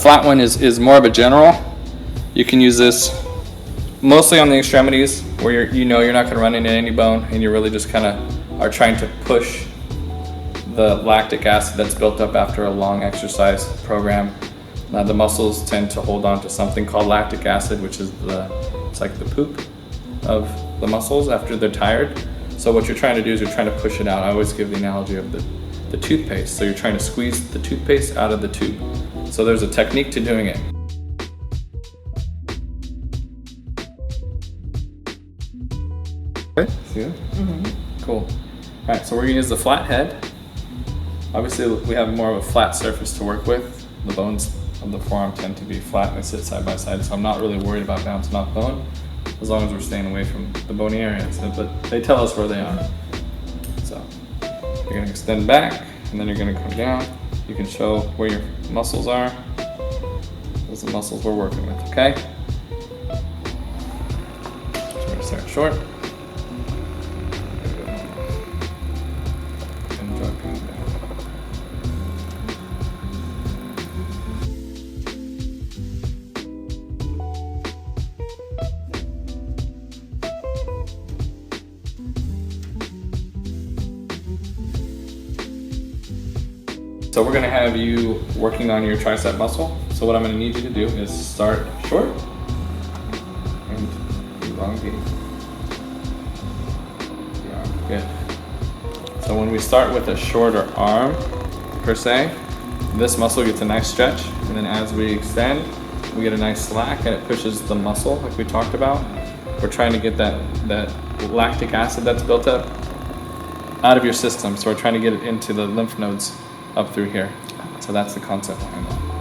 flat one is more of a general. You can use this mostly on the extremities where you're not going to run into any bone, and you really just kind of are trying to push the lactic acid that's built up after a long exercise program. Now the muscles tend to hold on to something called lactic acid, which is it's like the poop of the muscles after they're tired. So what you're trying to do is you're trying to push it out. I always give the analogy of the toothpaste. So you're trying to squeeze the toothpaste out of the tube. So there's a technique to doing it. Okay, see it? Mm-hmm. Cool. All right, so we're gonna use the flat head. Obviously, we have more of a flat surface to work with. The bones of the forearm tend to be flat and they sit side by side, so I'm not really worried about bouncing off bone as long as we're staying away from the bony areas. But they tell us where they are. So you're gonna extend back and then you're gonna come down. You can show where your muscles are. Those are the muscles we're working with, okay? So we're gonna start short. And drop down. So we're gonna have you working on your tricep muscle. So what I'm gonna need you to do is start short and elongate the arm. Good. So when we start with a shorter arm, per se, this muscle gets a nice stretch, and then as we extend, we get a nice slack, and it pushes the muscle like we talked about. We're trying to get that lactic acid that's built up out of your system. So we're trying to get it into the lymph nodes up through here. So that's the concept behind that.